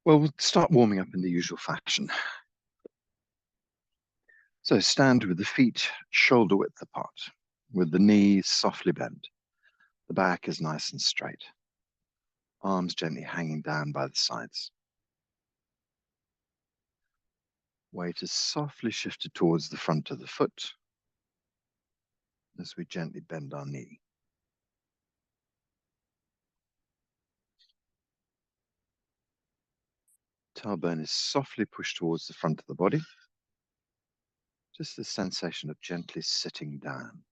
Well, we'll start warming up in the usual fashion. So stand with the feet shoulder width apart, with the knees softly bent. The back is nice and straight. Arms gently hanging down by the sides. Weight is softly shifted towards the front of the foot as we gently bend our knee. Tailbone is softly pushed towards the front of the body. Just the sensation of gently sitting down.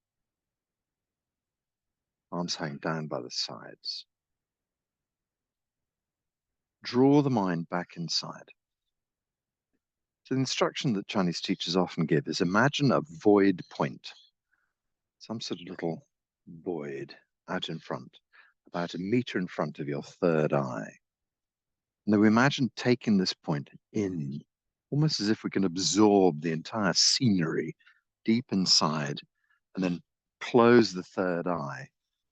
Arms hang down by the sides. Draw the mind back inside. So the instruction that Chinese teachers often give is imagine a void point, some sort of little void out in front, about 1 meter in front of your third eye. And then we imagine taking this point in, almost as if we can absorb the entire scenery deep inside, and then close the third eye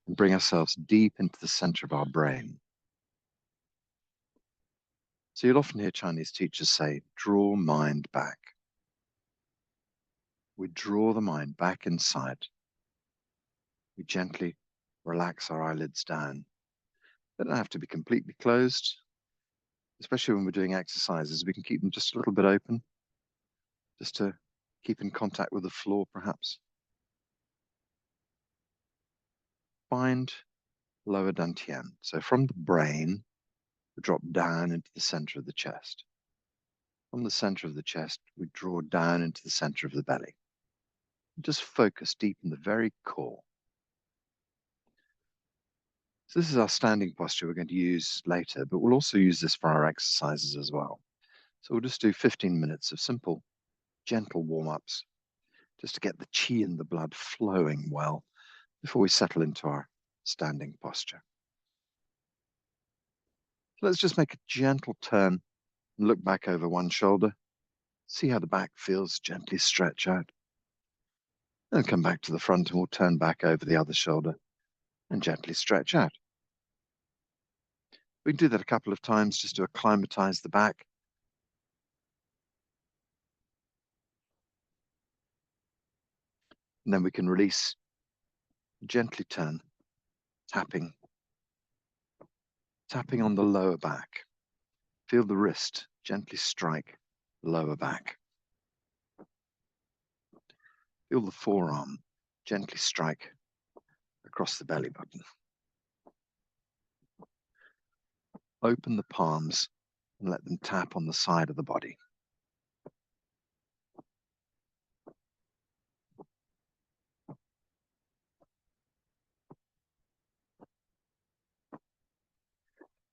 and bring ourselves deep into the center of our brain. So you'll often hear Chinese teachers say, draw mind back. We draw the mind back inside. We gently relax our eyelids down. They don't have to be completely closed, especially when we're doing exercises. We can keep them just a little bit open, just to keep in contact with the floor, perhaps. Find lower dantian. So from the brain, we drop down into the center of the chest. From the center of the chest, we draw down into the center of the belly. Just focus deep in the very core. So this is our standing posture we're going to use later, but we'll also use this for our exercises as well. So we'll just do 15 minutes of simple, gentle warm-ups, just to get the qi in the blood flowing well before we settle into our standing posture. Let's just make a gentle turn and look back over one shoulder. See how the back feels, gently stretch out. Then come back to the front and we'll turn back over the other shoulder and gently stretch out. We can do that a couple of times just to acclimatize the back. And then we can release, gently turn, tapping on the lower back. Feel the wrist gently strike the lower back. Feel the forearm gently strike across the belly button. Open the palms and let them tap on the side of the body.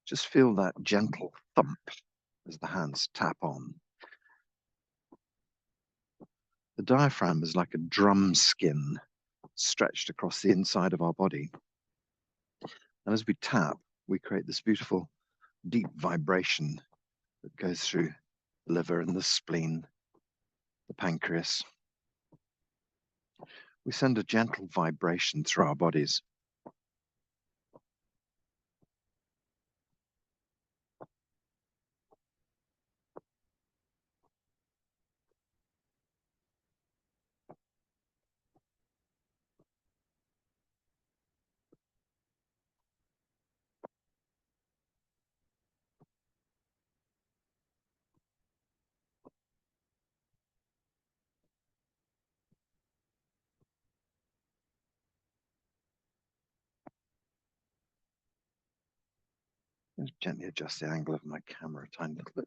Just feel that gentle thump as the hands tap on. The diaphragm is like a drum skin stretched across the inside of our body. And as we tap, we create this beautiful deep vibration that goes through the liver and the spleen, the pancreas. We send a gentle vibration through our bodies. Just gently adjust the angle of my camera a tiny little bit.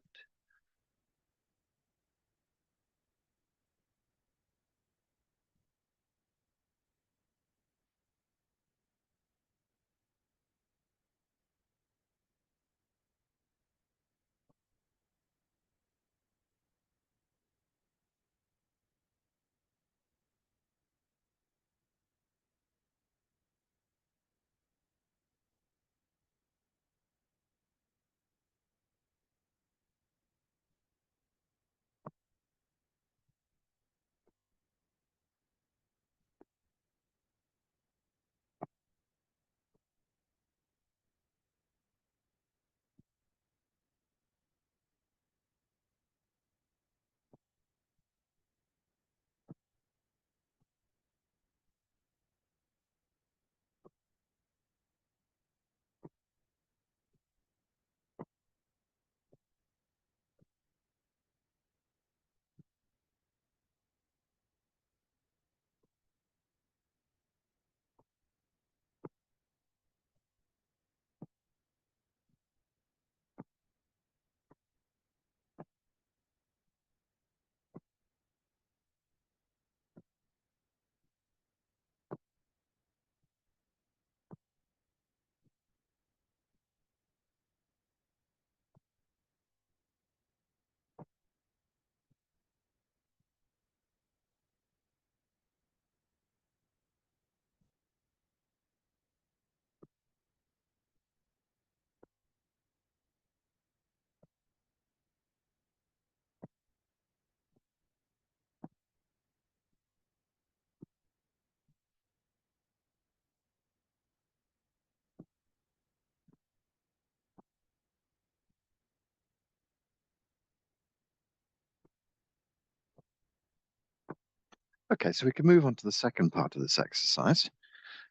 Okay, so we can move on to the second part of this exercise.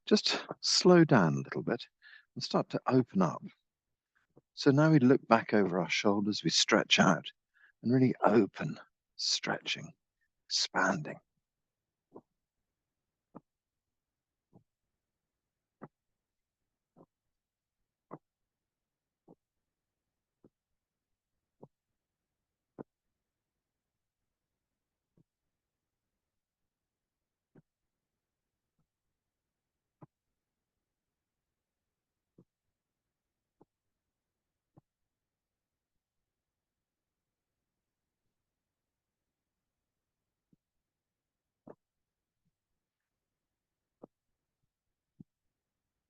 Just slow down a little bit and start to open up. So now we look back over our shoulders, we stretch out and really open, stretching, expanding.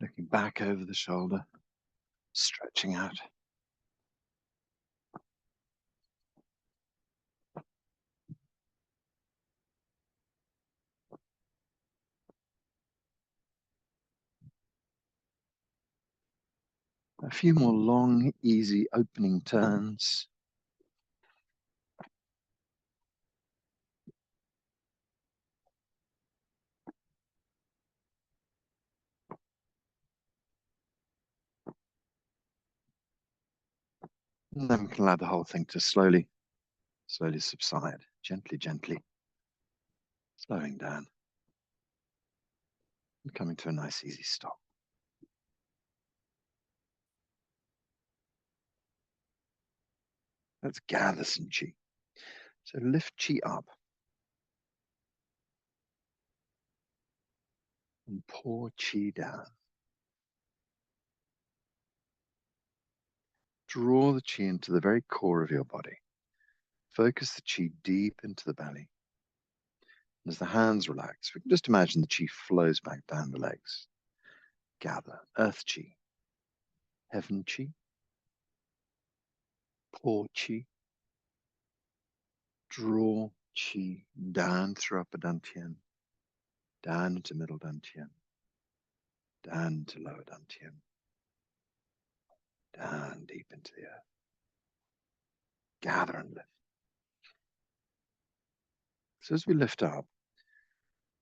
Looking back over the shoulder, stretching out. A few more long, easy opening turns. And then we can allow the whole thing to slowly subside, gently, slowing down and coming to a nice, easy stop. Let's gather some chi. So lift chi up and pour chi down. Draw the chi into the very core of your body. Focus the chi deep into the belly. And as the hands relax, we can just imagine the chi flows back down the legs. Gather earth chi, heaven chi, pour chi. Draw chi down through upper dantian, down into middle dantian, down into lower dantian, down deep into the earth. Gather and lift. So as we lift up,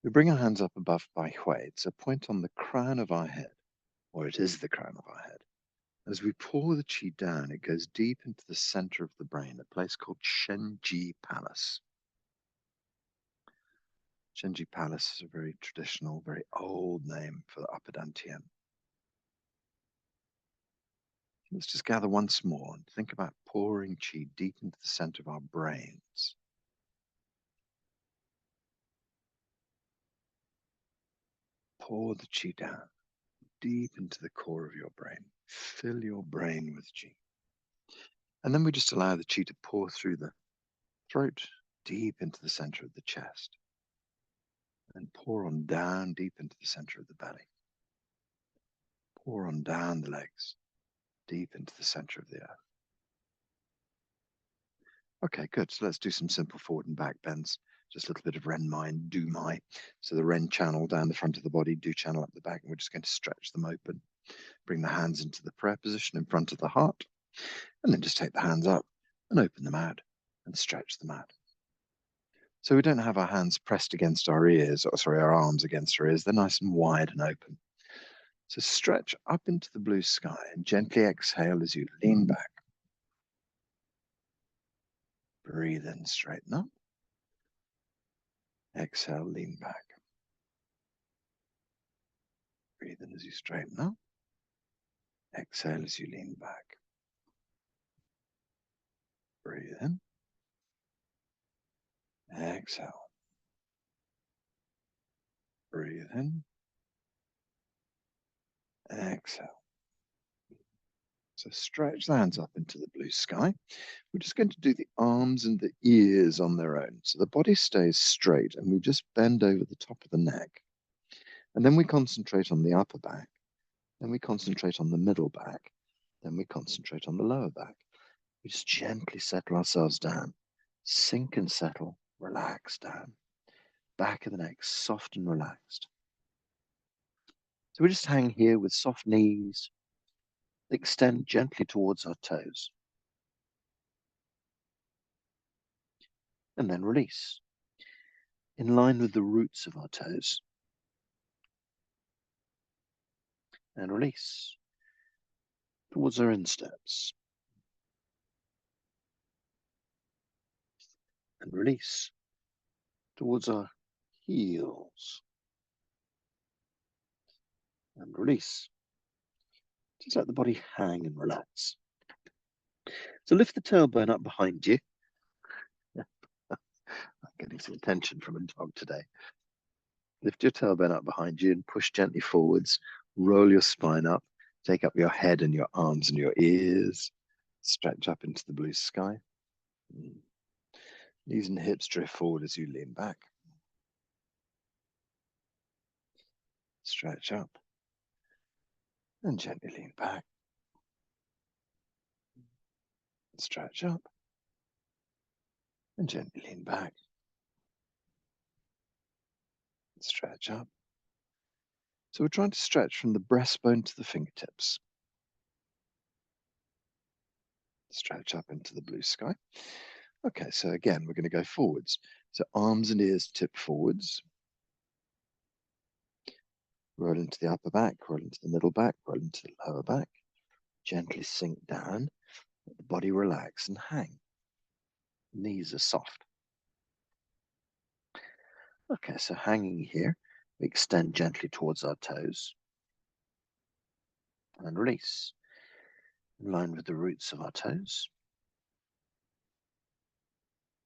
we bring our hands up above Bai Hui. It's a point on the crown of our head, or it is the crown of our head. As we pour the chi down, it goes deep into the center of the brain, a place called Shen Ji Palace. Shen Ji Palace is a very traditional, very old name for the upper dantian. Let's just gather once more and think about pouring chi deep into the center of our brains. Pour the chi down deep into the core of your brain. Fill your brain with chi. And then we just allow the chi to pour through the throat, deep into the center of the chest. And pour on down deep into the center of the belly. Pour on down the legs, deep into the center of the earth. Okay, good. So let's do some simple forward and back bends. Just a little bit of Ren Mind, Do My. So the Ren channel down the front of the body, Do channel up the back, and we're just going to stretch them open. Bring the hands into the prayer position in front of the heart, and then just take the hands up and open them out and stretch them out. So we don't have our hands pressed against our ears, or sorry, our arms against our ears. They're nice and wide and open. So stretch up into the blue sky and gently exhale as you lean back. Breathe in, straighten up. Exhale, lean back. Breathe in as you straighten up. Exhale as you lean back. Breathe in. Exhale. Breathe in. Exhale. So stretch the hands up into the blue sky. We're just going to do the arms and the ears on their own. So the body stays straight and we just bend over the top of the neck. And then we concentrate on the upper back. Then we concentrate on the middle back. Then we concentrate on the lower back. We just gently settle ourselves down. Sink and settle, relax down. Back of the neck, soft and relaxed. So we just hang here with soft knees. Extend gently towards our toes. And then release. in line with the roots of our toes. And release towards our insteps. And release towards our heels. And release. Just let the body hang and relax. So lift the tailbone up behind you. I'm getting some attention from a dog today. Lift your tailbone up behind you and push gently forwards. Roll your spine up. Take up your head and your arms and your ears. Stretch up into the blue sky. Knees and hips drift forward as you lean back. Stretch up and gently lean back. Stretch up and gently lean back. Stretch up. So we're trying to stretch from the breastbone to the fingertips. Stretch up into the blue sky. Okay, so again, we're going to go forwards. So arms and ears tip forwards. Roll into the upper back, roll into the middle back, roll into the lower back. Gently sink down. Let the body relax and hang. Knees are soft. Okay, so hanging here, we extend gently towards our toes. And release. In line with the roots of our toes.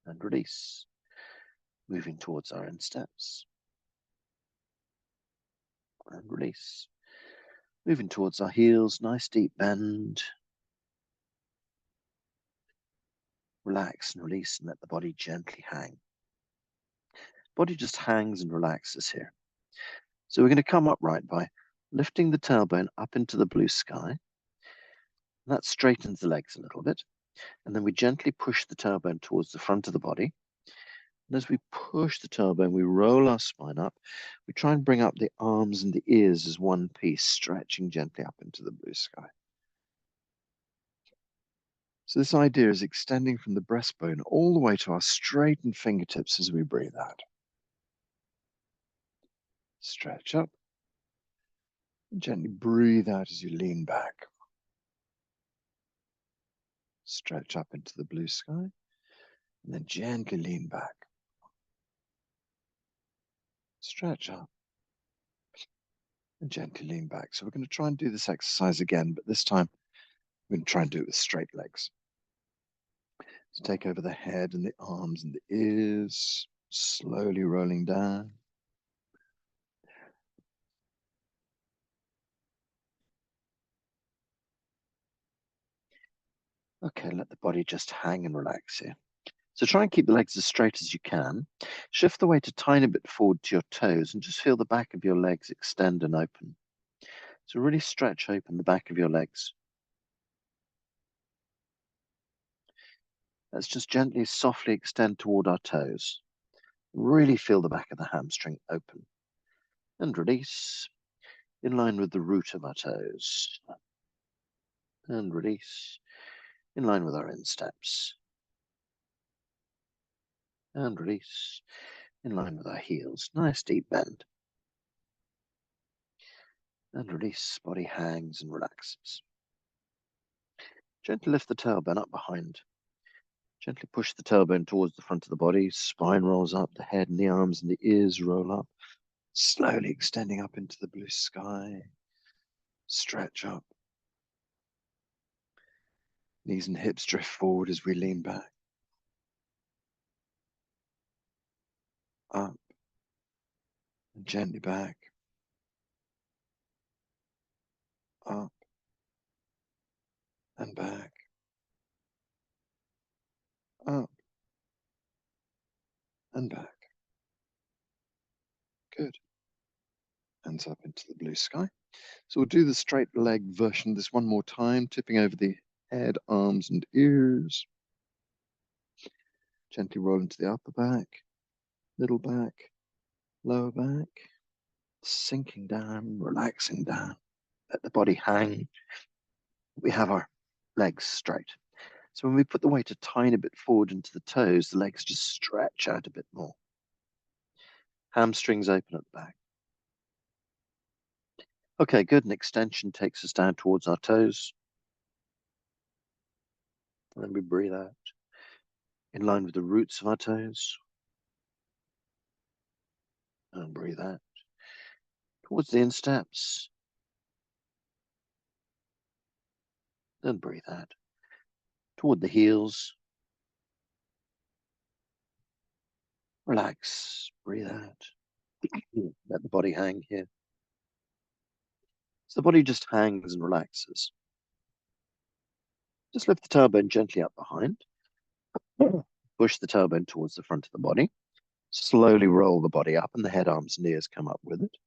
And release. Moving towards our insteps. And release. Moving towards our heels, nice deep bend. Relax and release and let the body gently hang. Body just hangs and relaxes here. So we're going to come upright by lifting the tailbone up into the blue sky. That straightens the legs a little bit. And then we gently push the tailbone towards the front of the body. And as we push the tailbone, we roll our spine up. We try and bring up the arms and the ears as one piece, stretching gently up into the blue sky. So this idea is extending from the breastbone all the way to our straightened fingertips as we breathe out. Stretch up. And gently breathe out as you lean back. Stretch up into the blue sky. And then gently lean back. Stretch up. And gently lean back. So we're going to try and do this exercise again, but this time we're going to try and do it with straight legs. So take over the head and the arms and the ears, slowly rolling down. Okay, let the body just hang and relax here. So try and keep the legs as straight as you can. Shift the weight a tiny bit forward to your toes and just feel the back of your legs extend and open. So really stretch open the back of your legs. Let's just gently, softly extend toward our toes. Really feel the back of the hamstring open. And release in line with the root of our toes. And release in line with our insteps. And release in line with our heels. Nice deep bend. And release, body hangs and relaxes. Gently lift the tailbone up behind. Gently push the tailbone towards the front of the body. Spine rolls up, the head and the arms and the ears roll up. Slowly extending up into the blue sky. Stretch up. Knees and hips drift forward as we lean back. Up. And gently back. Up. And back. Up. And back. Good. Hands up into the blue sky. So we'll do the straight leg version of this one more time, tipping over the head, arms, and ears. Gently roll into the upper back, middle back, lower back, sinking down, relaxing down. Let the body hang. We have our legs straight. So when we put the weight a tiny bit forward into the toes, the legs just stretch out a bit more. Hamstrings open at the back. Okay, good. An extension takes us down towards our toes. And then we breathe out in line with the roots of our toes. And breathe out towards the insteps. Then breathe out toward the heels. Relax, breathe out. Let the body hang here. So the body just hangs and relaxes. Just lift the tailbone gently up behind. Push the tailbone towards the front of the body. Slowly roll the body up and the head, arms, and ears come up with it.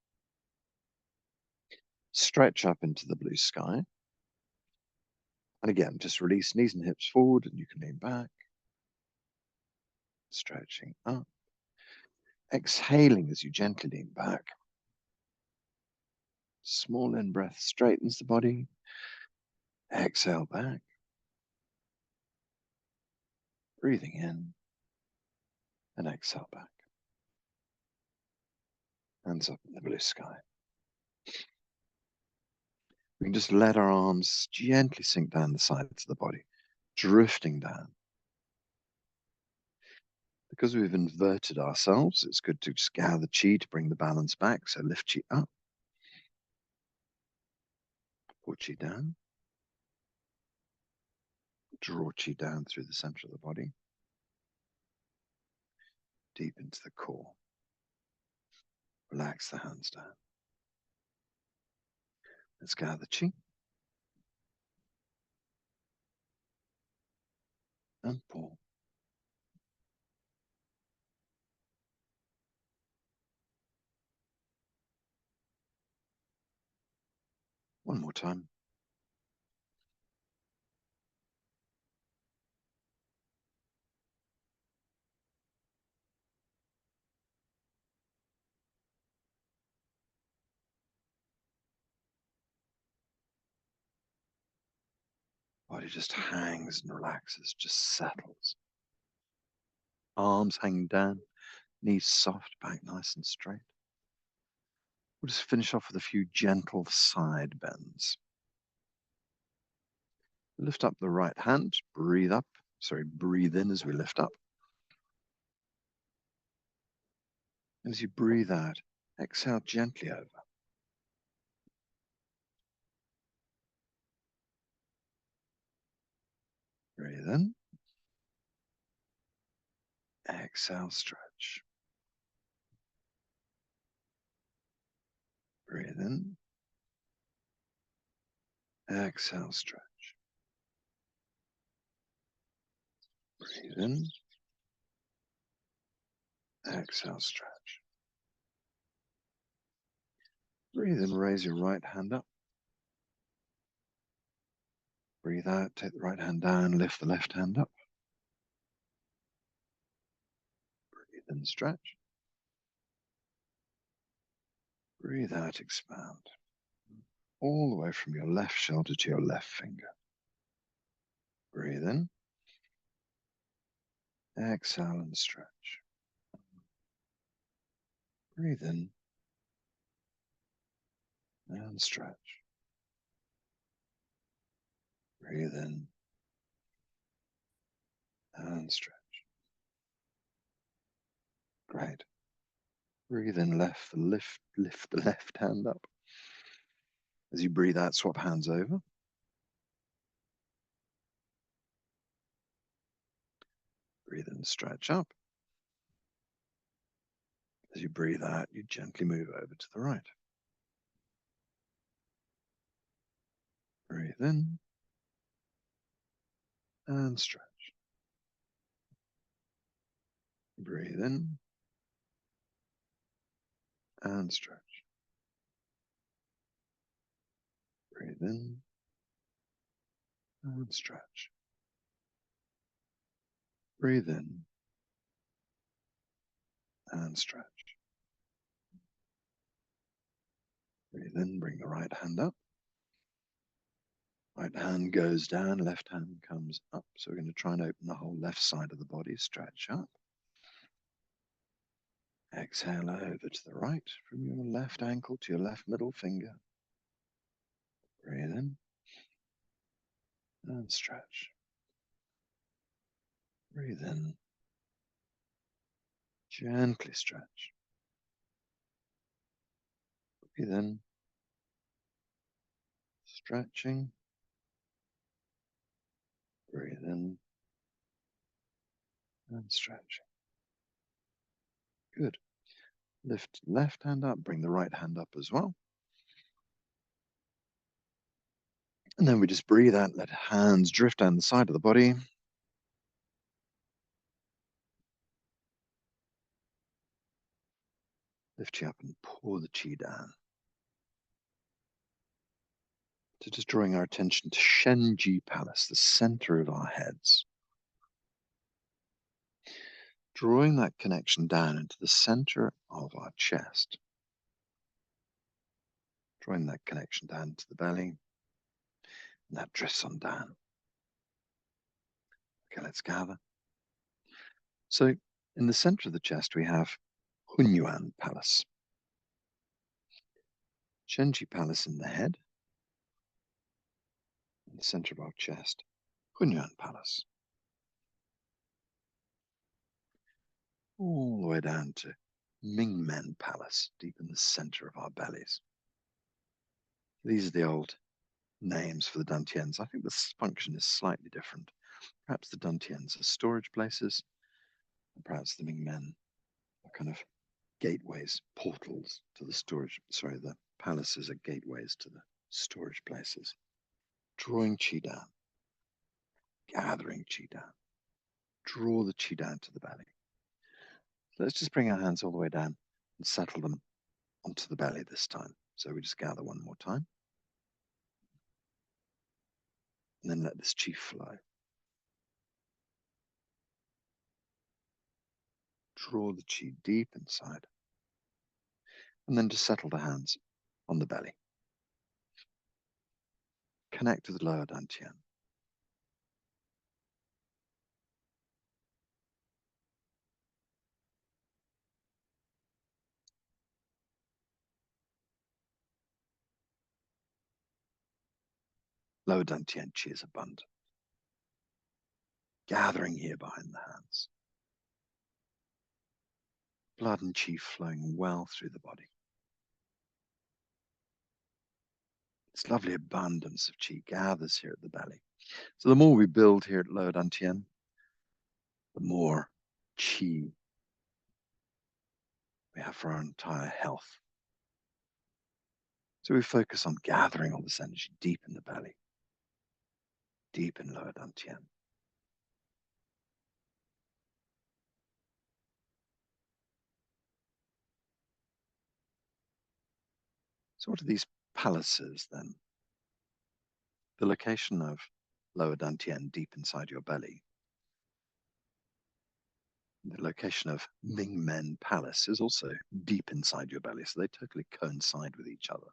Stretch up into the blue sky. And again, just release knees and hips forward and you can lean back. Stretching up. Exhaling as you gently lean back. Small in-breath straightens the body. Exhale back. Breathing in and exhale back. Hands up in the blue sky. We can just let our arms gently sink down the sides of the body, drifting down. Because we've inverted ourselves, it's good to just gather chi to bring the balance back. So lift chi up, pull chi down, draw chi down through the center of the body, deep into the core. Relax the hands down. Let's gather chi. And pull. One more time. Body just hangs and relaxes, just settles. Arms hanging down, knees soft, back nice and straight. We'll just finish off with a few gentle side bends. Lift up the right hand, breathe in as we lift up. And as you breathe out, exhale gently over. Breathe in. Exhale, stretch. Breathe in. Exhale, stretch. Breathe in. Exhale, stretch. Breathe in, raise your right hand up. Breathe out, take the right hand down, lift the left hand up. Breathe in, stretch. Breathe out, expand. All the way from your left shoulder to your left finger. Breathe in. Exhale and stretch. Breathe in and stretch. Breathe in and stretch. Great. Breathe in, lift the left hand up. As you breathe out, swap hands over. Breathe in, stretch up. As you breathe out, you gently move over to the right. Breathe in and stretch. Breathe in and stretch. Breathe in and stretch. Breathe in and stretch. Breathe in, bring the right hand up. Right hand goes down, left hand comes up. So we're going to try and open the whole left side of the body, stretch up. Exhale over to the right, from your left ankle to your left middle finger. Breathe in and stretch. Breathe in, gently stretch. Breathe in, stretching. Breathe in and stretching. Good. Lift left hand up, bring the right hand up as well. And then we just breathe out, let hands drift down the side of the body. Lift you up and pour the chi down. So just drawing our attention to Shen Ji Palace, the center of our heads. Drawing that connection down into the center of our chest. Drawing that connection down to the belly. And that drifts on down. Okay, let's gather. So in the center of the chest, we have Hunyuan Palace. Shen Ji Palace in the head. In the center of our chest, Hunyuan Palace. All the way down to Mingmen Palace, deep in the center of our bellies. These are the old names for the dantians. I think the function is slightly different. Perhaps the dantians are storage places, and perhaps the Mingmen are kind of gateways, portals to the storage. Sorry, the palaces are gateways to the storage places. Drawing chi down, gathering chi down. Draw the chi down to the belly. So let's just bring our hands all the way down and settle them onto the belly this time. So we just gather one more time. And then let this chi flow. Draw the chi deep inside. And then just settle the hands on the belly. Connect to the lower dantian. Lower dantian chi is abundant. Gathering here behind the hands. Blood and chi flowing well through the body. This lovely abundance of chi gathers here at the belly. So the more we build here at lower dantian, the more chi we have for our entire health. So we focus on gathering all this energy deep in the belly, deep in lower dantian. So what are these palaces then? The location of lower dantian deep inside your belly. The location of Mingmen Palace is also deep inside your belly, so they totally coincide with each other.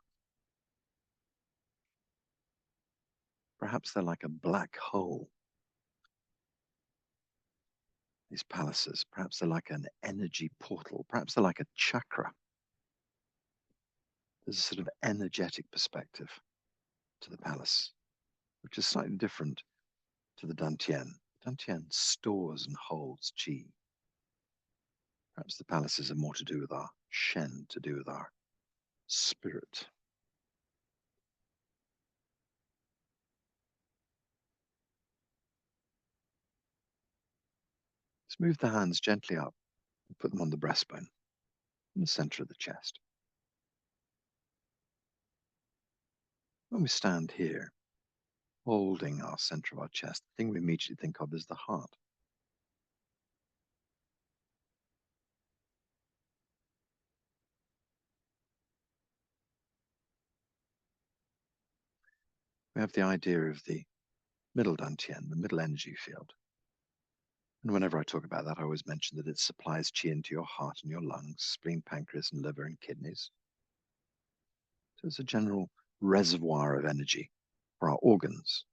Perhaps they're like a black hole. These palaces, perhaps they're like an energy portal, perhaps they're like a chakra. There's a sort of energetic perspective to the palace, which is slightly different to the dantian. Dantian stores and holds chi. Perhaps the palaces are more to do with our Shen, to do with our spirit. Let's move the hands gently up and put them on the breastbone, in the center of the chest. When we stand here, holding our center of our chest, the thing we immediately think of is the heart. We have the idea of the middle dantian, the middle energy field. And whenever I talk about that, I always mention that it supplies chi into your heart and your lungs, spleen, pancreas, and liver and kidneys. So it's a general reservoir of energy for our organs.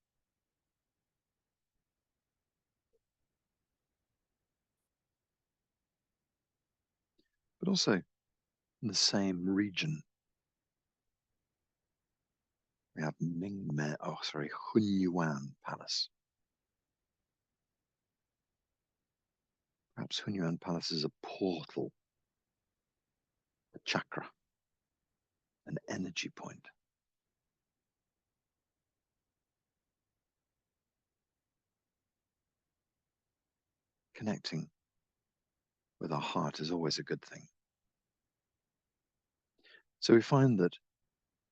But but also in the same region. We have Hunyuan Palace. Perhaps Hunyuan Palace is a portal, a chakra, an energy point. Connecting with our heart is always a good thing. So we find that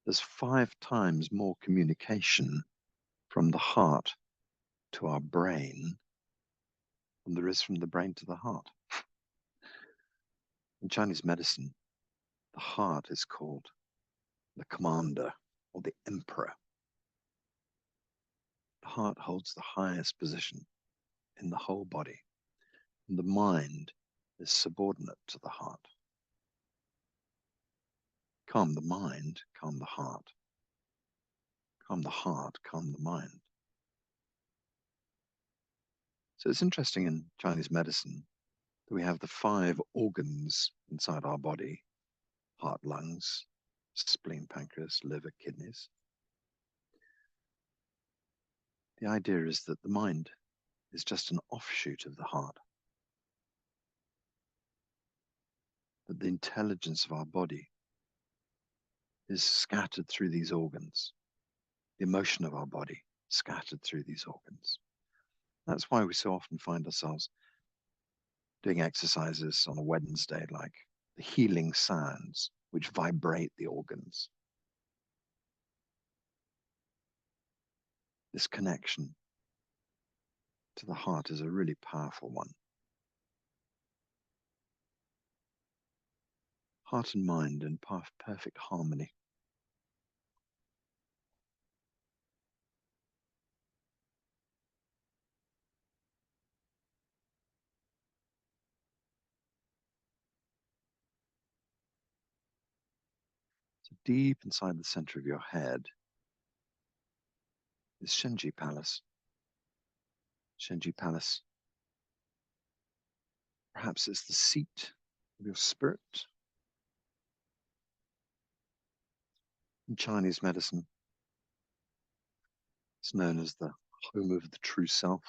there's 5 times more communication from the heart to our brain than there is from the brain to the heart. In Chinese medicine, the heart is called the commander or the emperor. The heart holds the highest position in the whole body, and the mind is subordinate to the heart. Calm the mind, calm the heart. Calm the heart, calm the mind. So it's interesting in Chinese medicine that we have the 5 organs inside our body: heart, lungs, spleen, pancreas, liver, kidneys. The idea is that the mind is just an offshoot of the heart, that the intelligence of our body is scattered through these organs, the emotion of our body scattered through these organs. That's why we so often find ourselves doing exercises on a Wednesday, like the healing sounds which vibrate the organs. This connection to the heart is a really powerful one. Heart and mind in perfect harmony. So deep inside the center of your head is Shen Ji Palace. Shen Ji Palace. Perhaps it's the seat of your spirit. In Chinese medicine, it's known as the home of the true self.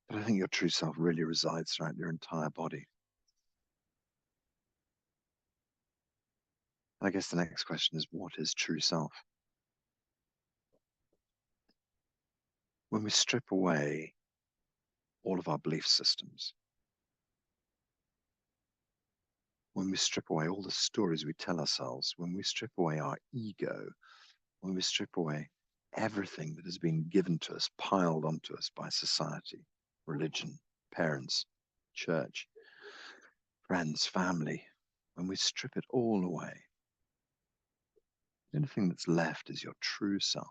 But I think your true self really resides throughout your entire body. I guess the next question is, what is true self? When we strip away all of our belief systems, when we strip away all the stories we tell ourselves, when we strip away our ego, when we strip away everything that has been given to us, piled onto us by society, religion, parents, church, friends, family, when we strip it all away, the only thing that's left is your true self.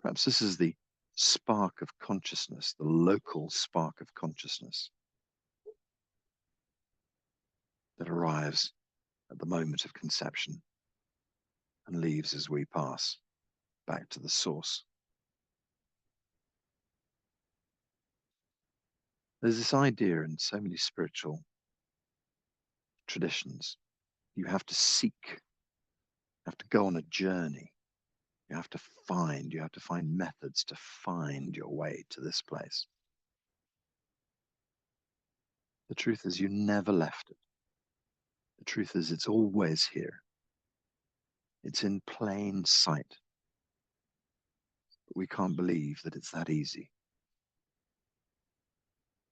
Perhaps this is the spark of consciousness, the local spark of consciousness that arrives at the moment of conception and leaves as we pass back to the source. There's this idea in so many spiritual traditions: you have to seek, you have to go on a journey, you have to find methods to find your way to this place. The truth is, you never left it. The truth is, it's always here. It's in plain sight. But we can't believe that it's that easy.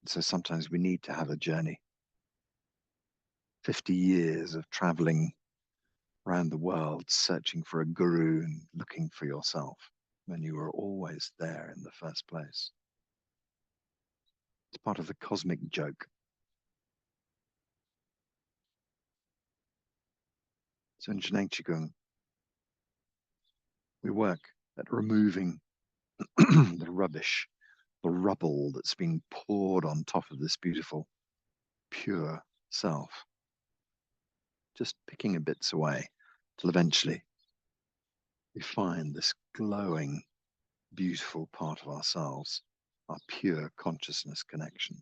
So sometimes we need to have a journey. 50 years of traveling around the world, searching for a guru and looking for yourself when you were always there in the first place. It's part of the cosmic joke. So in Zheneng Qigong, we work at removing the rubbish, the rubble that's been poured on top of this beautiful, pure self. Just picking bits away till eventually we find this glowing, beautiful part of ourselves, our pure consciousness connection.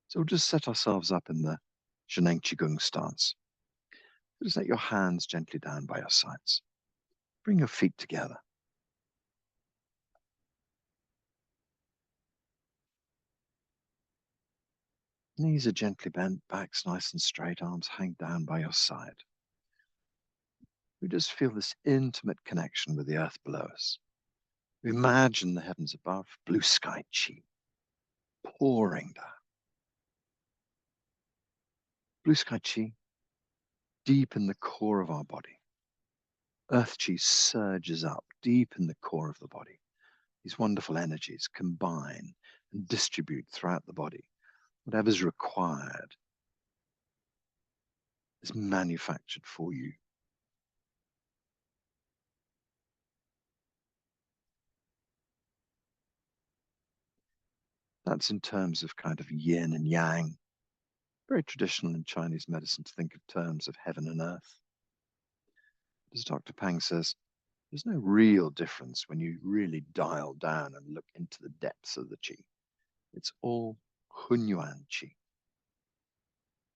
So we'll just set ourselves up in the Shen Qigong stance. Just let your hands gently down by your sides. Bring your feet together. Knees are gently bent, backs nice and straight, arms hang down by your side. We just feel this intimate connection with the earth below us. We imagine the heavens above, blue sky chi, pouring down. Blue sky chi, deep in the core of our body. Earth chi surges up deep in the core of the body. These wonderful energies combine and distribute throughout the body. Whatever's required is manufactured for you. That's in terms of kind of yin and yang. Very traditional in Chinese medicine to think of terms of heaven and earth. As Dr. Pang says, there's no real difference when you really dial down and look into the depths of the qi. It's all Hunyuan qi.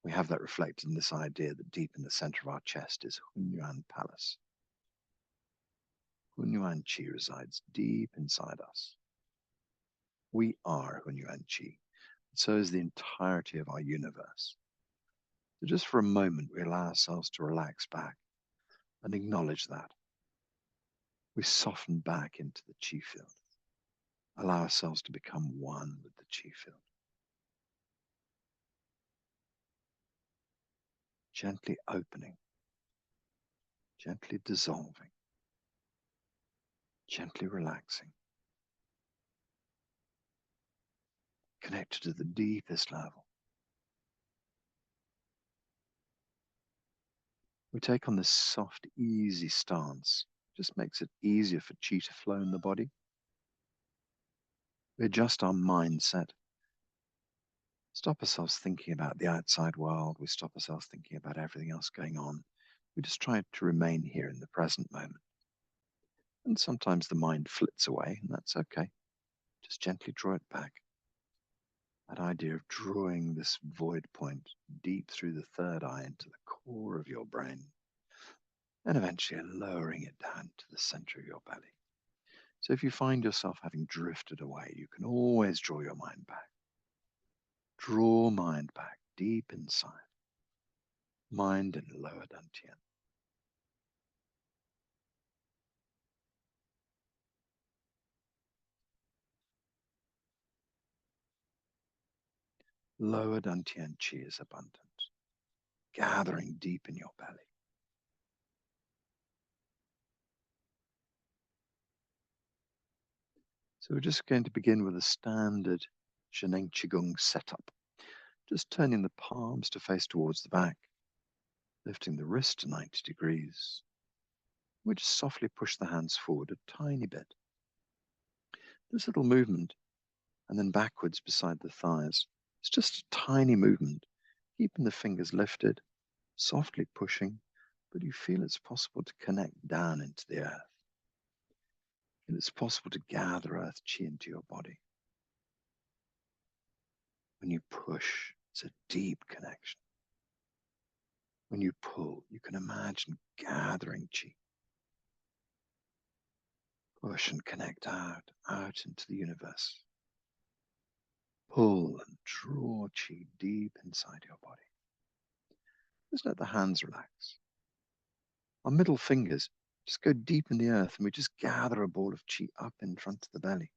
We have that reflected in this idea that deep in the center of our chest is Hunyuan Palace. Hunyuan qi resides deep inside us. We are Hunyuan qi. So is the entirety of our universe. So just for a moment, we allow ourselves to relax back and acknowledge that. We soften back into the qi field. Allow ourselves to become one with the qi field. Gently opening, gently dissolving, gently relaxing. Connected to the deepest level. We take on this soft, easy stance. Just makes it easier for qi to flow in the body. We adjust our mindset. Stop ourselves thinking about the outside world. We stop ourselves thinking about everything else going on. We just try to remain here in the present moment. And sometimes the mind flits away, and that's okay. Just gently draw it back. That idea of drawing this void point deep through the third eye into the core of your brain, and eventually lowering it down to the center of your belly. So if you find yourself having drifted away, you can always draw your mind back. Draw mind back deep inside. Mind in lower dantian. Lower dantian qi is abundant, gathering deep in your belly. So we're just going to begin with a standard Shen Qigong setup. Just turning the palms to face towards the back, lifting the wrist to 90 degrees. We just softly push the hands forward a tiny bit. This little movement, and then backwards beside the thighs. It's just a tiny movement, keeping the fingers lifted, softly pushing, but you feel it's possible to connect down into the earth. And it's possible to gather earth chi into your body. When you push, it's a deep connection. When you pull, you can imagine gathering chi. Push and connect out into the universe. Pull and draw chi deep inside your body. Just let the hands relax. Our middle fingers just go deep in the earth and we just gather a ball of chi up in front of the belly.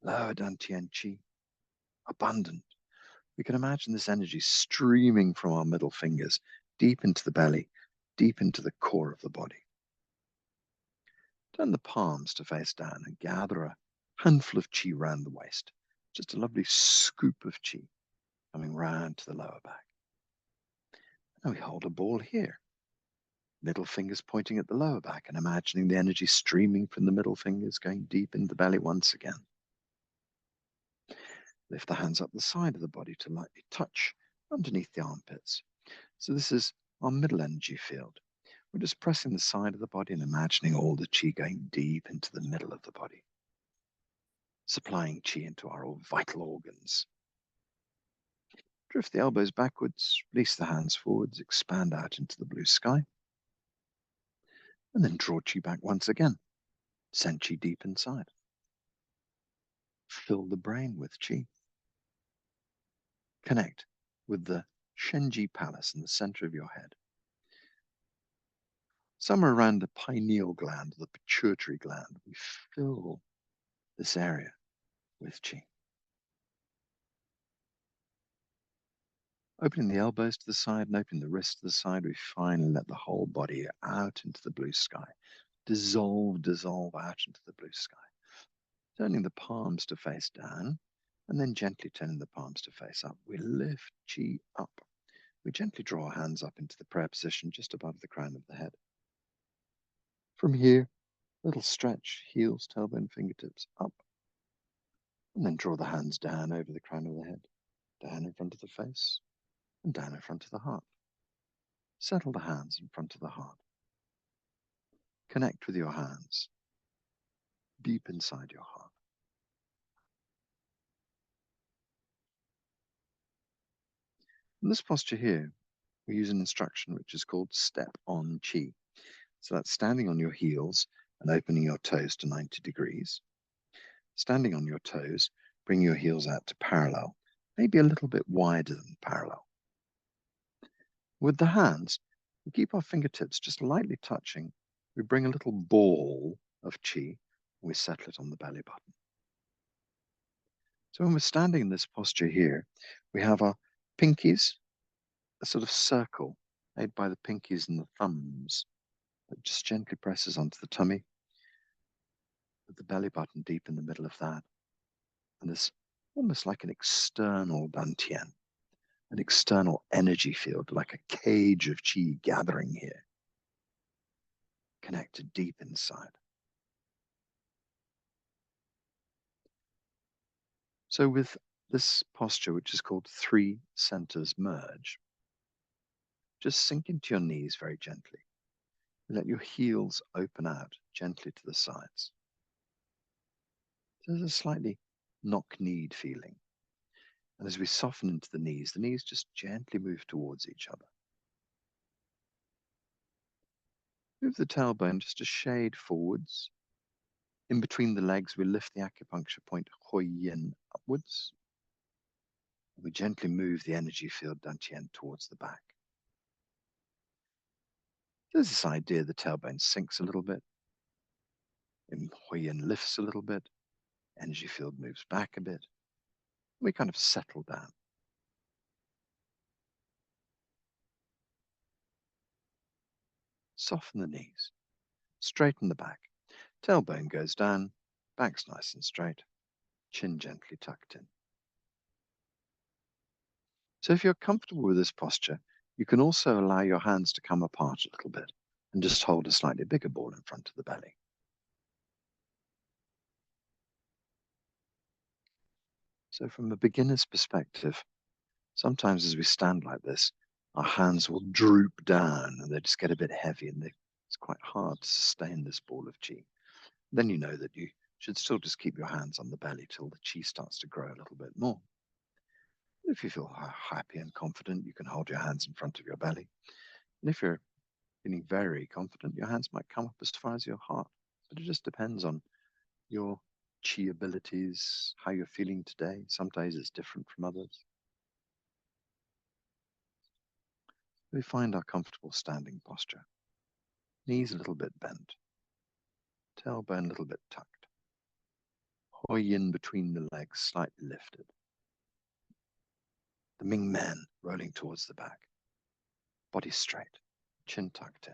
Lower dantian chi, abundant. We can imagine this energy streaming from our middle fingers deep into the belly, deep into the core of the body. Turn the palms to face down and gather a handful of chi round the waist. Just a lovely scoop of chi coming round to the lower back. And we hold a ball here. Middle fingers pointing at the lower back and imagining the energy streaming from the middle fingers going deep into the belly once again. Lift the hands up the side of the body to lightly touch underneath the armpits. So this is our middle energy field. We're just pressing the side of the body and imagining all the chi going deep into the middle of the body, supplying chi into our vital organs. Drift the elbows backwards, release the hands forwards, expand out into the blue sky, and then draw chi back once again. Send chi deep inside. Fill the brain with chi. Connect with the Shen Ji palace in the center of your head. Somewhere around the pineal gland, the pituitary gland, we fill this area with chi. Opening the elbows to the side and opening the wrists to the side, we finally let the whole body out into the blue sky. Dissolve out into the blue sky. Turning the palms to face down, and then gently turning the palms to face up. We lift chi up. We gently draw our hands up into the prayer position just above the crown of the head. From here, little stretch, heels, tailbone, fingertips up. And then draw the hands down over the crown of the head, down in front of the face, and down in front of the heart. Settle the hands in front of the heart. Connect with your hands deep inside your heart. In this posture here, we use an instruction which is called step on chi. So that's standing on your heels and opening your toes to 90 degrees. Standing on your toes, bring your heels out to parallel, maybe a little bit wider than parallel. With the hands, we keep our fingertips just lightly touching. We bring a little ball of chi, and we settle it on the belly button. So when we're standing in this posture here, we have our pinkies, a sort of circle made by the pinkies and the thumbs that just gently presses onto the tummy, with the belly button deep in the middle of that. And this almost like an external dantian, an external energy field, like a cage of chi gathering here, connected deep inside. So with this posture, which is called 3 centers merge, just sink into your knees very gently. Let your heels open out gently to the sides. There's a slightly knock-kneed feeling. And as we soften into the knees just gently move towards each other. Move the tailbone just a shade forwards. In between the legs, we lift the acupuncture point Hoi Yin upwards. We gently move the energy field dantian towards the back. There's this idea the tailbone sinks a little bit. In Hoi Yin lifts a little bit. Energy field moves back a bit. We kind of settle down. Soften the knees. Straighten the back. Tailbone goes down. Back's nice and straight. Chin gently tucked in. So if you're comfortable with this posture, you can also allow your hands to come apart a little bit and just hold a slightly bigger ball in front of the belly. So from a beginner's perspective, sometimes as we stand like this, our hands will droop down and they just get a bit heavy and it's quite hard to sustain this ball of chi. Then you know that you should still just keep your hands on the belly till the chi starts to grow a little bit more. If you feel happy and confident, you can hold your hands in front of your belly. And if you're feeling very confident, your hands might come up as far as your heart. But it just depends on your chi abilities, how you're feeling today. Some days it's different from others. We find our comfortable standing posture. Knees a little bit bent. Tailbone a little bit tucked. Hoi Yin between the legs slightly lifted. The Ming Men rolling towards the back. Body straight. Chin tucked in.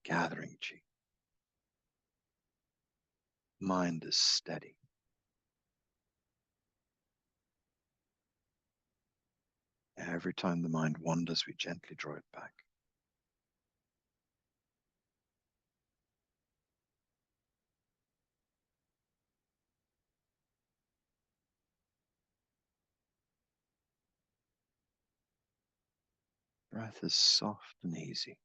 Gathering chi. Mind is steady. Every time the mind wanders, we gently draw it back. breath is soft and easy.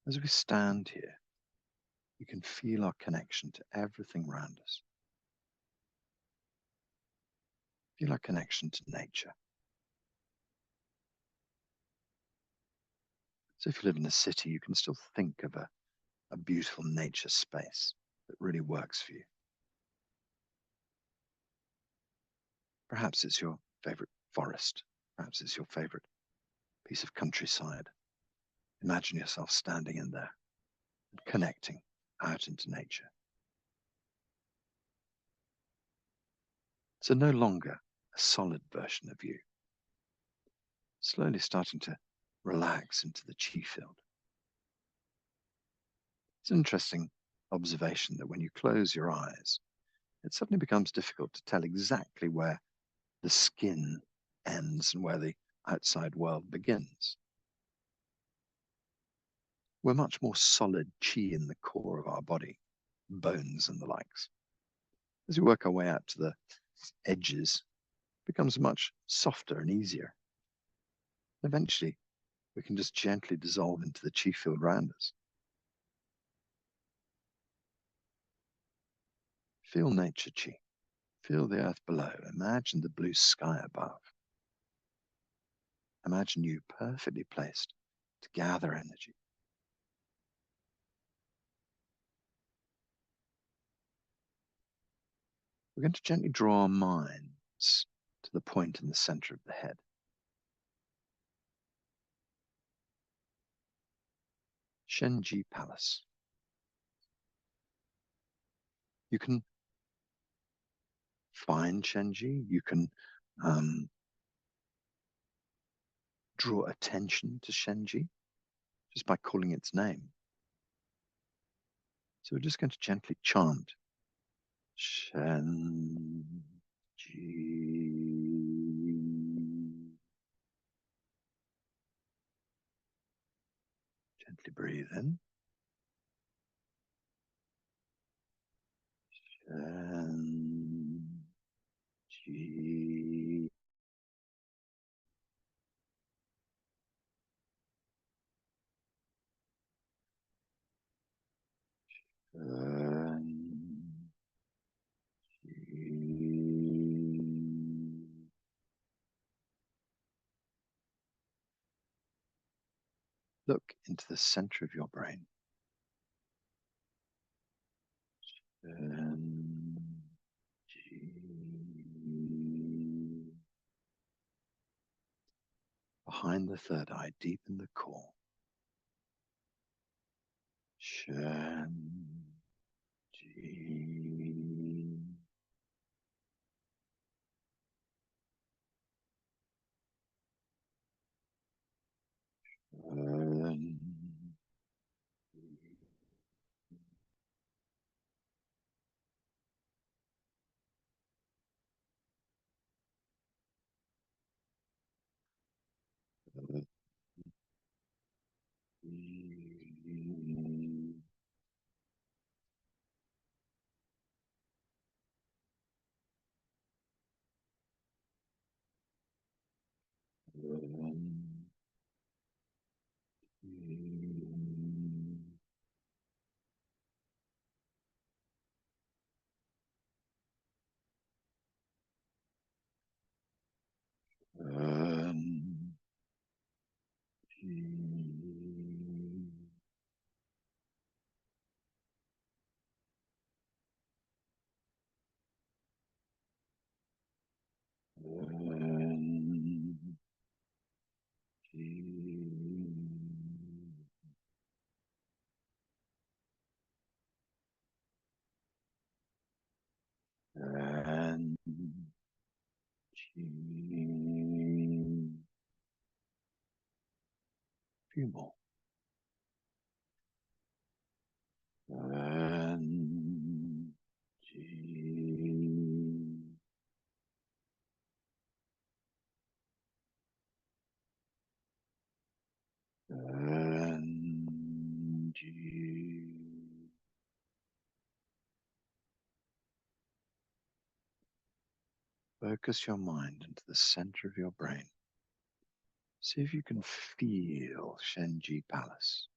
As we stand here, we can feel our connection to everything around us. Feel our connection to nature. So if you live in a city, you can still think of a beautiful nature space that really works for you. Perhaps it's your favorite forest. Perhaps it's your favorite piece of countryside. Imagine yourself standing in there and connecting out into nature. So no longer a solid version of you, slowly starting to relax into the chi field. It's an interesting observation that when you close your eyes, it suddenly becomes difficult to tell exactly where the skin ends and where the outside world begins. We're much more solid chi in the core of our body, bones and the likes. As we work our way out to the edges, it becomes much softer and easier. Eventually, we can just gently dissolve into the chi field around us. Feel nature chi. Feel the earth below. Imagine the blue sky above. Imagine you perfectly placed to gather energy. We're going to gently draw our minds to the point in the center of the head. Shen Ji Palace. You can find Shen Ji. You can draw attention to Shen Ji just by calling its name. So we're just going to gently chant Shen Ji. Gently breathe in. Shen Ji. Shen Ji. Look into the center of your brain. Shen Ji. Behind the third eye, deep in the core. Shen Ji. Shen Ji. Few more. Focus your mind into the center of your brain. See if you can feel Shen Ji Palace.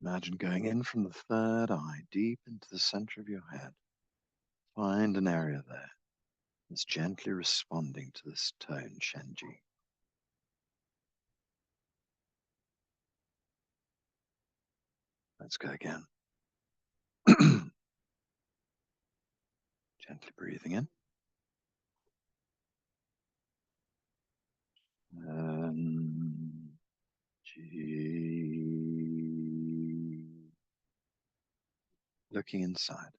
Imagine going in from the third eye, deep into the center of your head. Find an area there that's gently responding to this tone, Shen Ji. Let's go again. Gently breathing in. Looking inside.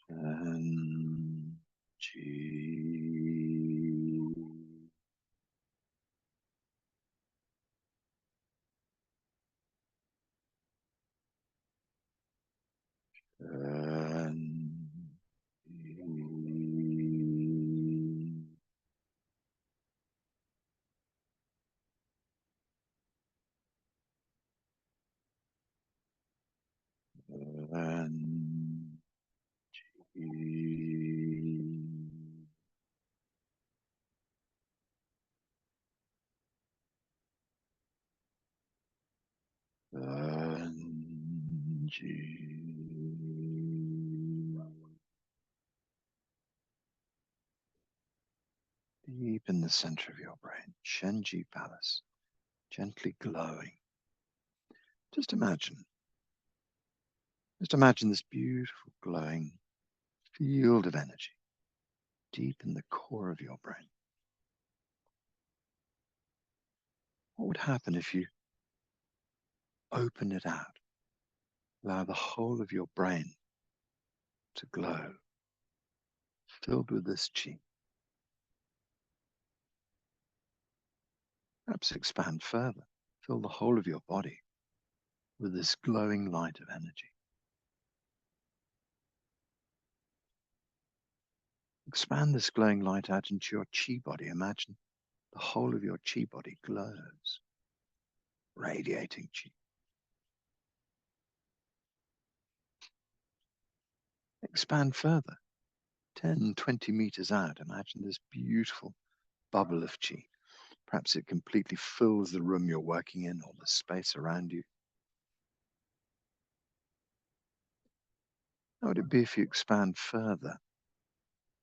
Shen Ji. Shen Ji. Shen Ji. Shen Ji. Deep in the center of your brain, Shen Ji Palace, gently glowing. Just imagine this beautiful glowing field of energy deep in the core of your brain. What would happen if you open it out, allow the whole of your brain to glow, filled with this chi? Perhaps expand further, fill the whole of your body with this glowing light of energy. Expand this glowing light out into your chi body. Imagine the whole of your chi body glows, radiating chi. Expand further, 10, 20 meters out. Imagine this beautiful bubble of chi. Perhaps it completely fills the room you're working in or the space around you. How would it be if you expand further?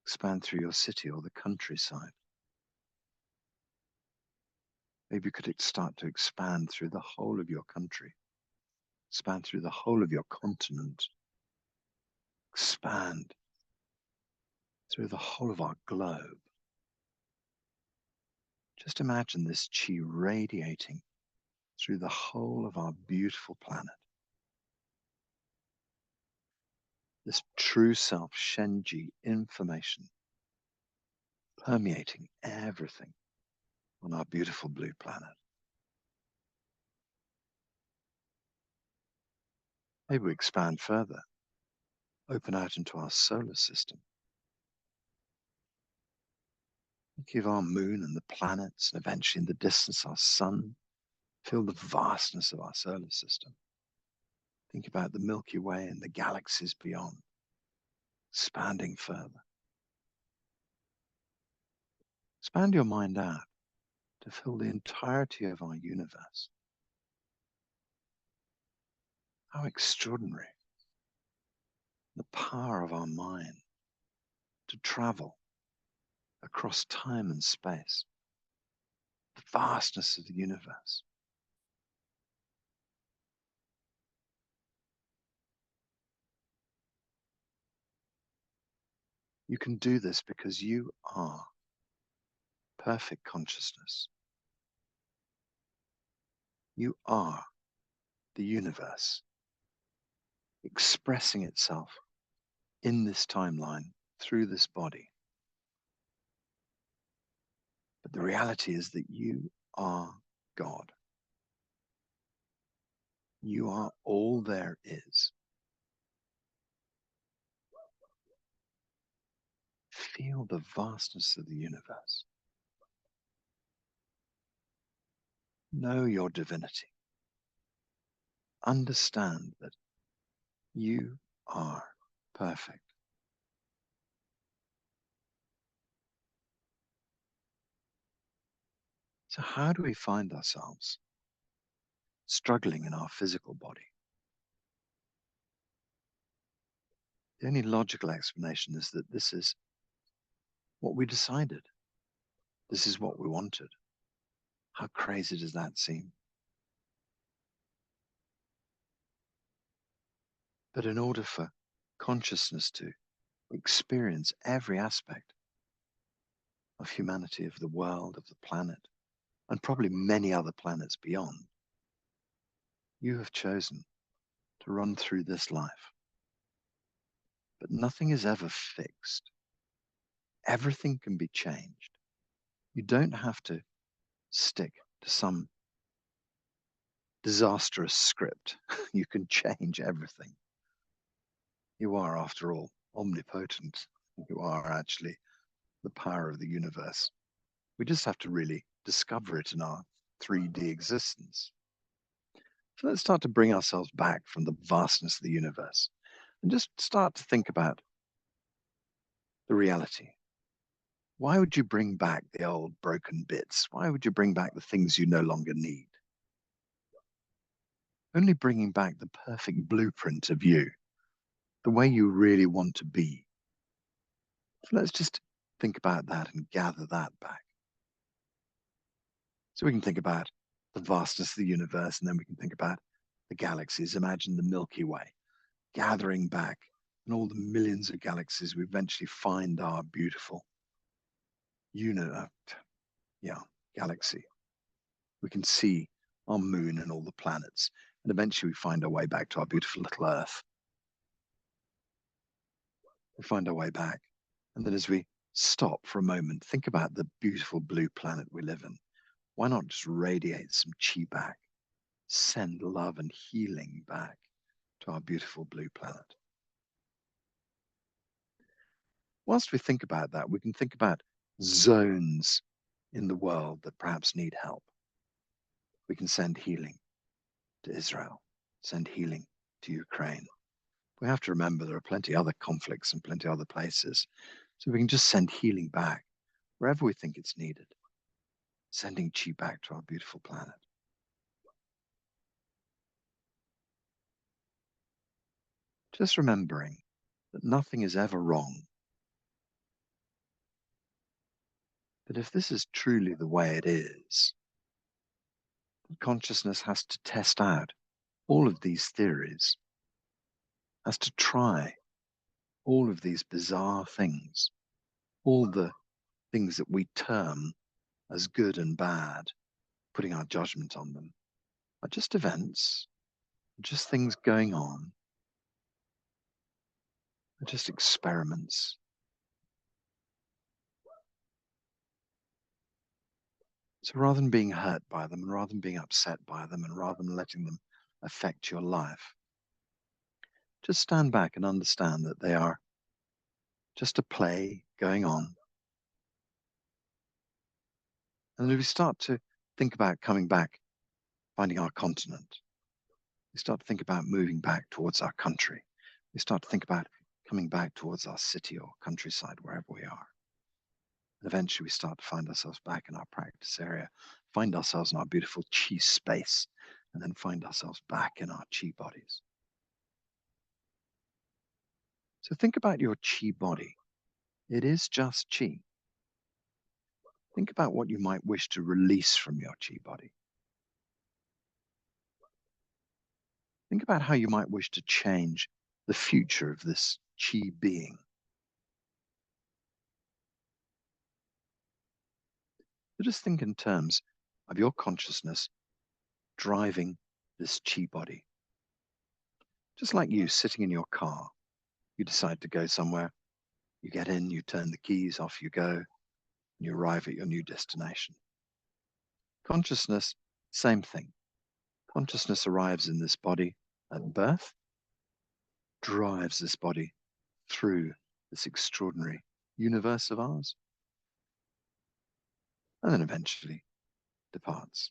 Expand through your city or the countryside. Maybe you could start to expand through the whole of your country. Expand through the whole of your continent. Expand through the whole of our globe. Just imagine this chi radiating through the whole of our beautiful planet. This true self, Shen Ji information, permeating everything on our beautiful blue planet. Maybe we expand further, open out into our solar system. Think of our moon and the planets, and eventually in the distance our sun. Feel the vastness of our solar system. Think about the Milky Way and the galaxies beyond, expanding further. Expand your mind out to fill the entirety of our universe. How extraordinary the power of our mind to travel across time and space, the vastness of the universe. You can do this because you are perfect consciousness. You are the universe expressing itself in this timeline through this body. But the reality is that you are God. You are all there is. Feel the vastness of the universe. Know your divinity. Understand that you are perfect. So how do we find ourselves struggling in our physical body? The only logical explanation is that this is what we decided. This is what we wanted. How crazy does that seem? But in order for consciousness to experience every aspect of humanity, of the world, of the planet, and probably many other planets beyond, you have chosen to run through this life. But nothing is ever fixed. Everything can be changed. You don't have to stick to some disastrous script. You can change everything. You are, after all, omnipotent. You are actually the power of the universe. We just have to really discover it in our 3D existence. So let's start to bring ourselves back from the vastness of the universe and just start to think about the reality. Why would you bring back the old broken bits? Why would you bring back the things you no longer need? Only bringing back the perfect blueprint of you, the way you really want to be. So let's just think about that and gather that back. So we can think about the vastness of the universe, and then we can think about the galaxies. Imagine the Milky Way gathering back, and all the millions of galaxies, we eventually find our beautiful galaxy. We can see our moon and all the planets, and eventually we find our way back to our beautiful little Earth. We find our way back, and then as we stop for a moment, think about the beautiful blue planet we live in. Why not just radiate some chi back, send love and healing back to our beautiful blue planet? Whilst we think about that, we can think about zones in the world that perhaps need help. We can send healing to Israel, send healing to Ukraine. We have to remember there are plenty other conflicts and plenty other places. So we can just send healing back wherever we think it's needed, sending chi back to our beautiful planet. Just remembering that nothing is ever wrong. But if this is truly the way it is, consciousness has to test out all of these theories, has to try all of these bizarre things, all the things that we term as good and bad, putting our judgment on them, are just events, just things going on, just experiments. So rather than being hurt by them, and rather than being upset by them, and rather than letting them affect your life, just stand back and understand that they are just a play going on. And then we start to think about coming back, finding our continent. We start to think about moving back towards our country. We start to think about coming back towards our city or countryside, wherever we are. And eventually we start to find ourselves back in our practice area, find ourselves in our beautiful chi space, and then find ourselves back in our chi bodies. So think about your chi body. It is just chi. Think about what you might wish to release from your chi body. Think about how you might wish to change the future of this chi being. So just think in terms of your consciousness driving this chi body, Just like you sitting in your car, you decide to go somewhere, you get in, you turn the keys, off you go, and you arrive at your new destination. Consciousness, same thing. Consciousness arrives in this body at birth, drives this body through this extraordinary universe of ours, and then eventually departs.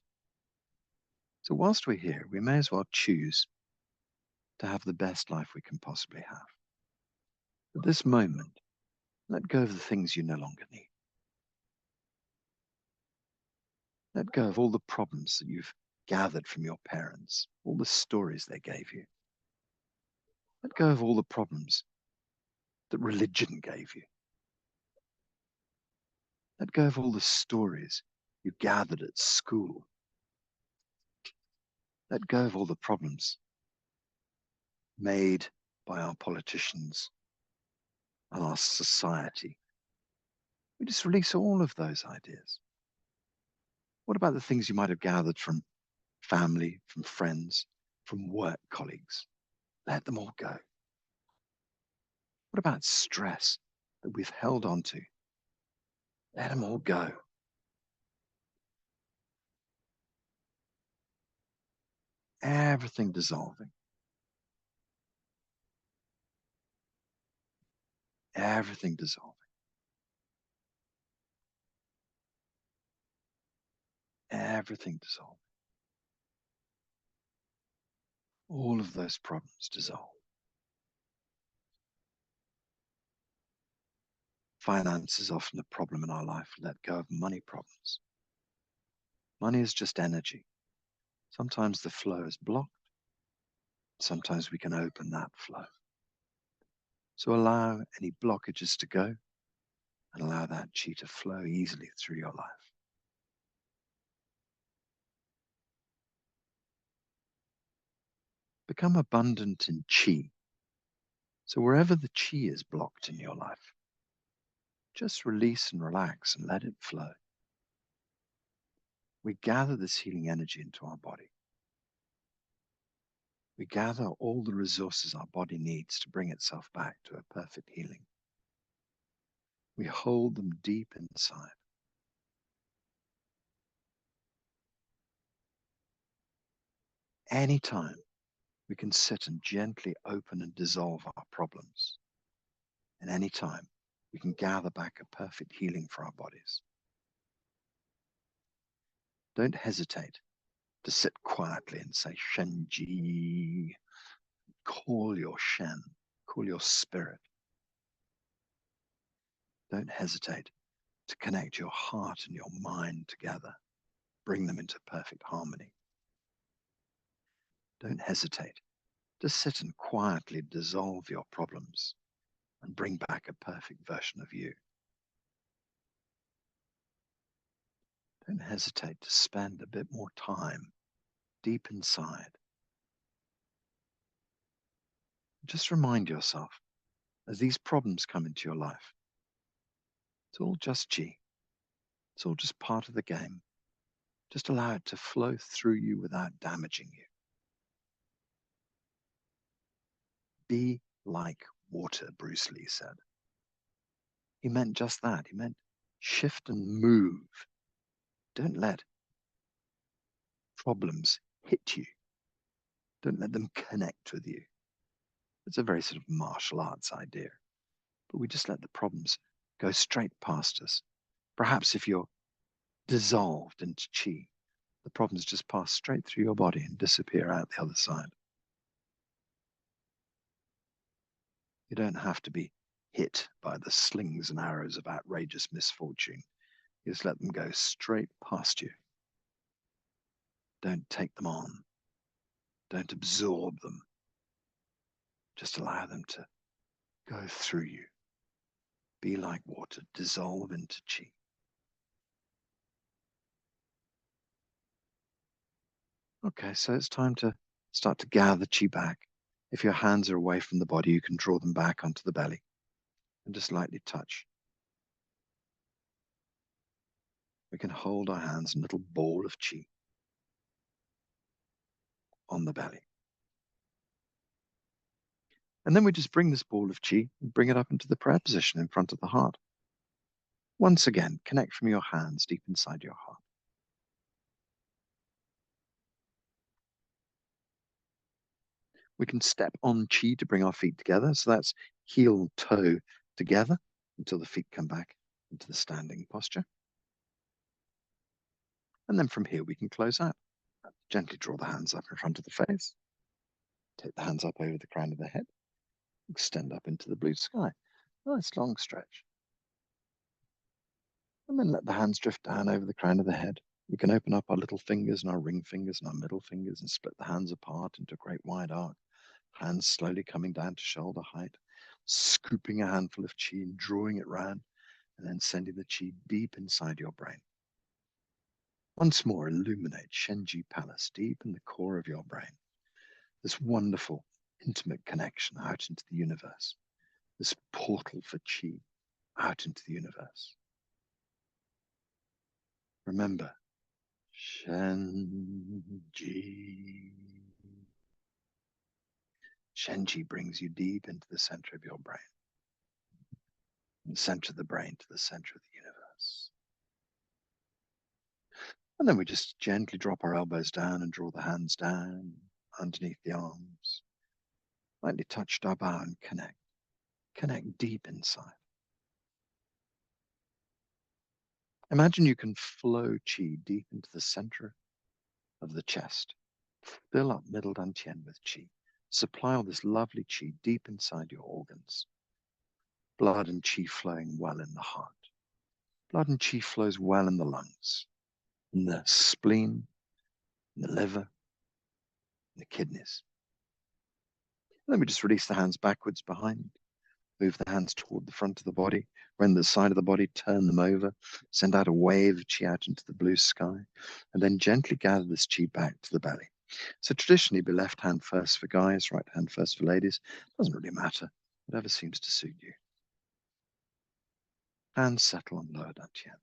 So whilst we're here, we may as well choose to have the best life we can possibly have. At this moment, let go of the things you no longer need. Let go of all the problems that you've gathered from your parents, all the stories they gave you. Let go of all the problems that religion gave you. Let go of all the stories you gathered at school. Let go of all the problems made by our politicians and our society. We just release all of those ideas. What about the things you might have gathered from family, from friends, from work colleagues? Let them all go. What about stress that we've held on to? Let them all go. Everything dissolving. Everything dissolving. Everything dissolving. All of those problems dissolve. Finance is often a problem in our life. Let go of money problems. Money is just energy. Sometimes the flow is blocked. Sometimes we can open that flow. So allow any blockages to go and allow that chi to flow easily through your life. Become abundant in chi. So wherever the chi is blocked in your life, just release and relax and let it flow. We gather this healing energy into our body. We gather all the resources our body needs to bring itself back to a perfect healing. We hold them deep inside. Anytime we can sit and gently open and dissolve our problems. And anytime we can gather back a perfect healing for our bodies. Don't hesitate to sit quietly and say, Shen Ji. Call your Shen, call your spirit. Don't hesitate to connect your heart and your mind together. Bring them into perfect harmony. Don't hesitate to sit and quietly dissolve your problems and bring back a perfect version of you. Don't hesitate to spend a bit more time deep inside. Just remind yourself, as these problems come into your life, it's all just chi. It's all just part of the game. Just allow it to flow through you without damaging you. Be like water, Bruce Lee said. He meant just that. He meant shift and move. Don't let problems hit you. Don't let them connect with you. It's a very sort of martial arts idea. But we just let the problems go straight past us. Perhaps if you're dissolved into chi, the problems just pass straight through your body and disappear out the other side. You don't have to be hit by the slings and arrows of outrageous misfortune. You just let them go straight past you. Don't take them on. Don't absorb them. Just allow them to go through you. Be like water, dissolve into chi. Okay, so it's time to start to gather chi back. If your hands are away from the body, you can draw them back onto the belly and just lightly touch. We can hold our hands in a little ball of chi on the belly. And then we just bring this ball of qi and bring it up into the prayer position in front of the heart. Once again, connect from your hands deep inside your heart. We can step on qi to bring our feet together. So that's heel, toe together until the feet come back into the standing posture. And then from here, we can close out. Gently draw the hands up in front of the face. Take the hands up over the crown of the head. Extend up into the blue sky. Nice long stretch. And then let the hands drift down over the crown of the head. We can open up our little fingers and our ring fingers and our middle fingers and split the hands apart into a great wide arc. Hands slowly coming down to shoulder height, scooping a handful of qi and drawing it round, and then sending the qi deep inside your brain. Once more, illuminate Shen Ji Palace deep in the core of your brain. This wonderful, intimate connection out into the universe. This portal for qi out into the universe. Remember, Shen Ji. Shen Ji brings you deep into the center of your brain. From the center of the brain to the center of the universe. And then we just gently drop our elbows down and draw the hands down underneath the arms. Lightly touch our bow and connect. Connect deep inside. Imagine you can flow qi deep into the center of the chest. Fill up middle dantian with qi. Supply all this lovely qi deep inside your organs. Blood and qi flowing well in the heart. Blood and qi flows well in the lungs, in the spleen, in the liver, in the kidneys. And then we just release the hands backwards behind. Move the hands toward the front of the body. When the side of the body, turn them over. Send out a wave of qi out into the blue sky. And then gently gather this qi back to the belly. So traditionally, be left hand first for guys, right hand first for ladies. Doesn't really matter. Whatever seems to suit you. Hands settle on lower dantian.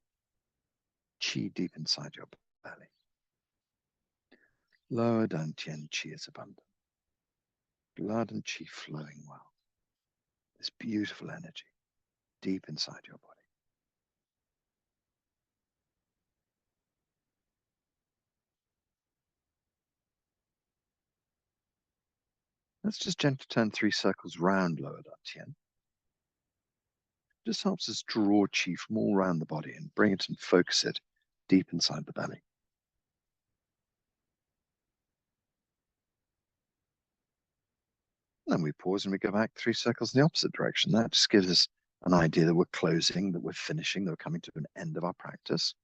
Qi deep inside your belly. Lower dantian qi is abundant. Blood and qi flowing well. This beautiful energy deep inside your body. Let's just gently turn 3 circles round lower dantian. Just helps us draw qi from all around the body and bring it and focus it deep inside the belly. And then we pause and we go back 3 circles in the opposite direction. That just gives us an idea that we're closing, that we're finishing, that we're coming to an end of our practice.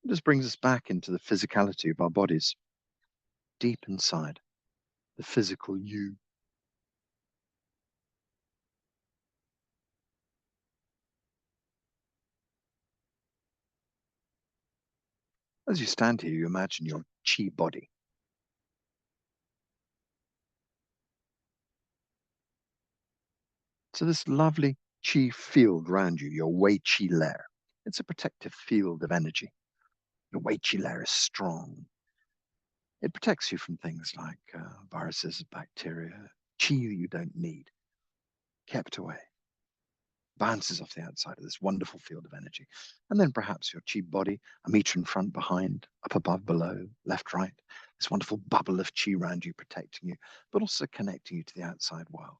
It just brings us back into the physicality of our bodies, deep inside the physical you. As you stand here, you imagine your qi body. So this lovely qi field around you, your wei qi layer, it's a protective field of energy. Your wei qi layer is strong. It protects you from things like viruses, bacteria, qi you don't need, kept away. Bounces off the outside of this wonderful field of energy. And then perhaps your qi body, a meter in front, behind, up above, below, left, right. This wonderful bubble of qi around you, protecting you, but also connecting you to the outside world.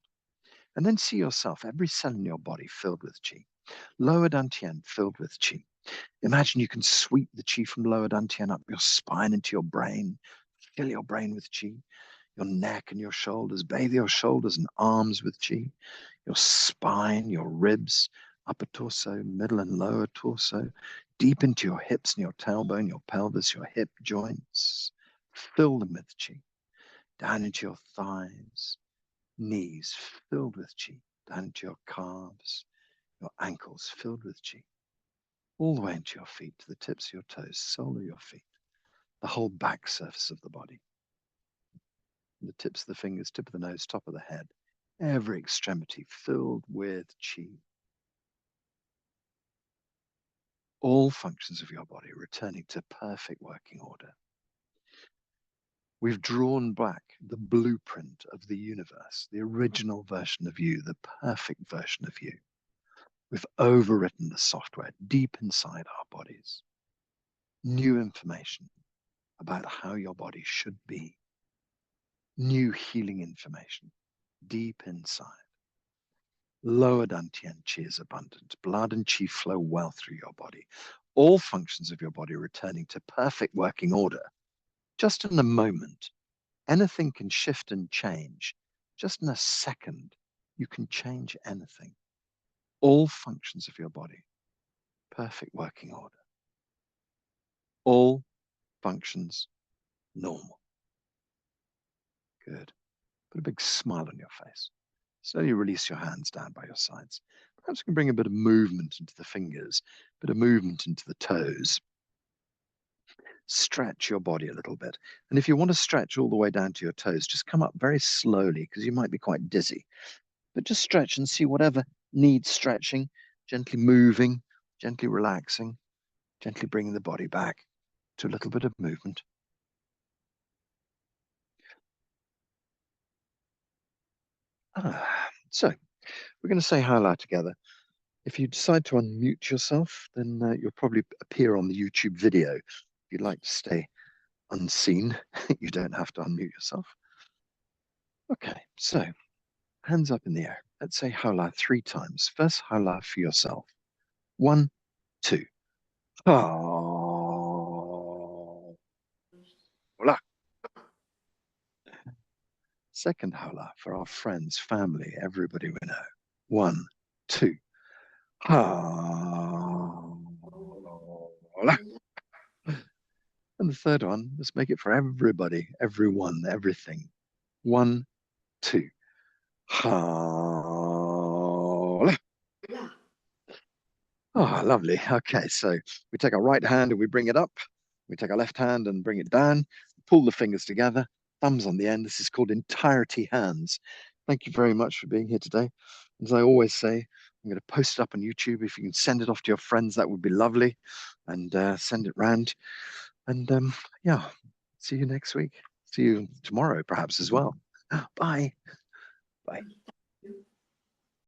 And then see yourself, every cell in your body filled with qi. Lower dantian filled with qi. Imagine you can sweep the qi from lower dantian up your spine into your brain. Fill your brain with qi. Your neck and your shoulders. Bathe your shoulders and arms with qi. Your spine, your ribs, upper torso, middle and lower torso. Deep into your hips and your tailbone, your pelvis, your hip joints. Fill them with qi. Down into your thighs, knees filled with qi. Down into your calves, your ankles filled with qi. All the way into your feet, to the tips of your toes, sole of your feet. The whole back surface of the body. The tips of the fingers, tip of the nose, top of the head. Every extremity filled with qi. All functions of your body returning to perfect working order. We've drawn back the blueprint of the universe, the original version of you, the perfect version of you. We've overwritten the software deep inside our bodies. New information about how your body should be. New healing information deep inside. Lower dantian qi is abundant. Blood and qi flow well through your body. All functions of your body returning to perfect working order. Just in a moment, anything can shift and change. Just in a second, you can change anything. All functions of your body, perfect working order. All functions normal. Good. Put a big smile on your face. Slowly release your hands down by your sides. Perhaps you can bring a bit of movement into the fingers, a bit of movement into the toes. Stretch your body a little bit. And if you want to stretch all the way down to your toes, just come up very slowly because you might be quite dizzy. But just stretch and see whatever needs stretching, gently moving, gently relaxing, gently bringing the body back to a little bit of movement. So we're going to say hala together. If you decide to unmute yourself, then you'll probably appear on the YouTube video. If you'd like to stay unseen, you don't have to unmute yourself. Okay, so hands up in the air. Let's say hala 3 times. First hala for yourself. 1, 2. Hala. Second hala for our friends, family, everybody we know. 1, 2. Hala. And the third one, let's make it for everybody, everyone, everything. 1, 2. Hala. Oh, lovely. Okay, so we take our right hand and we bring it up. We take our left hand and bring it down. Pull the fingers together, thumbs on the end. This is called entirety hands. Thank you very much for being here today. As I always say, I'm going to post it up on YouTube. If you can send it off to your friends, that would be lovely. And send it round. And yeah, see you next week. See you tomorrow, perhaps as well. Bye. Bye.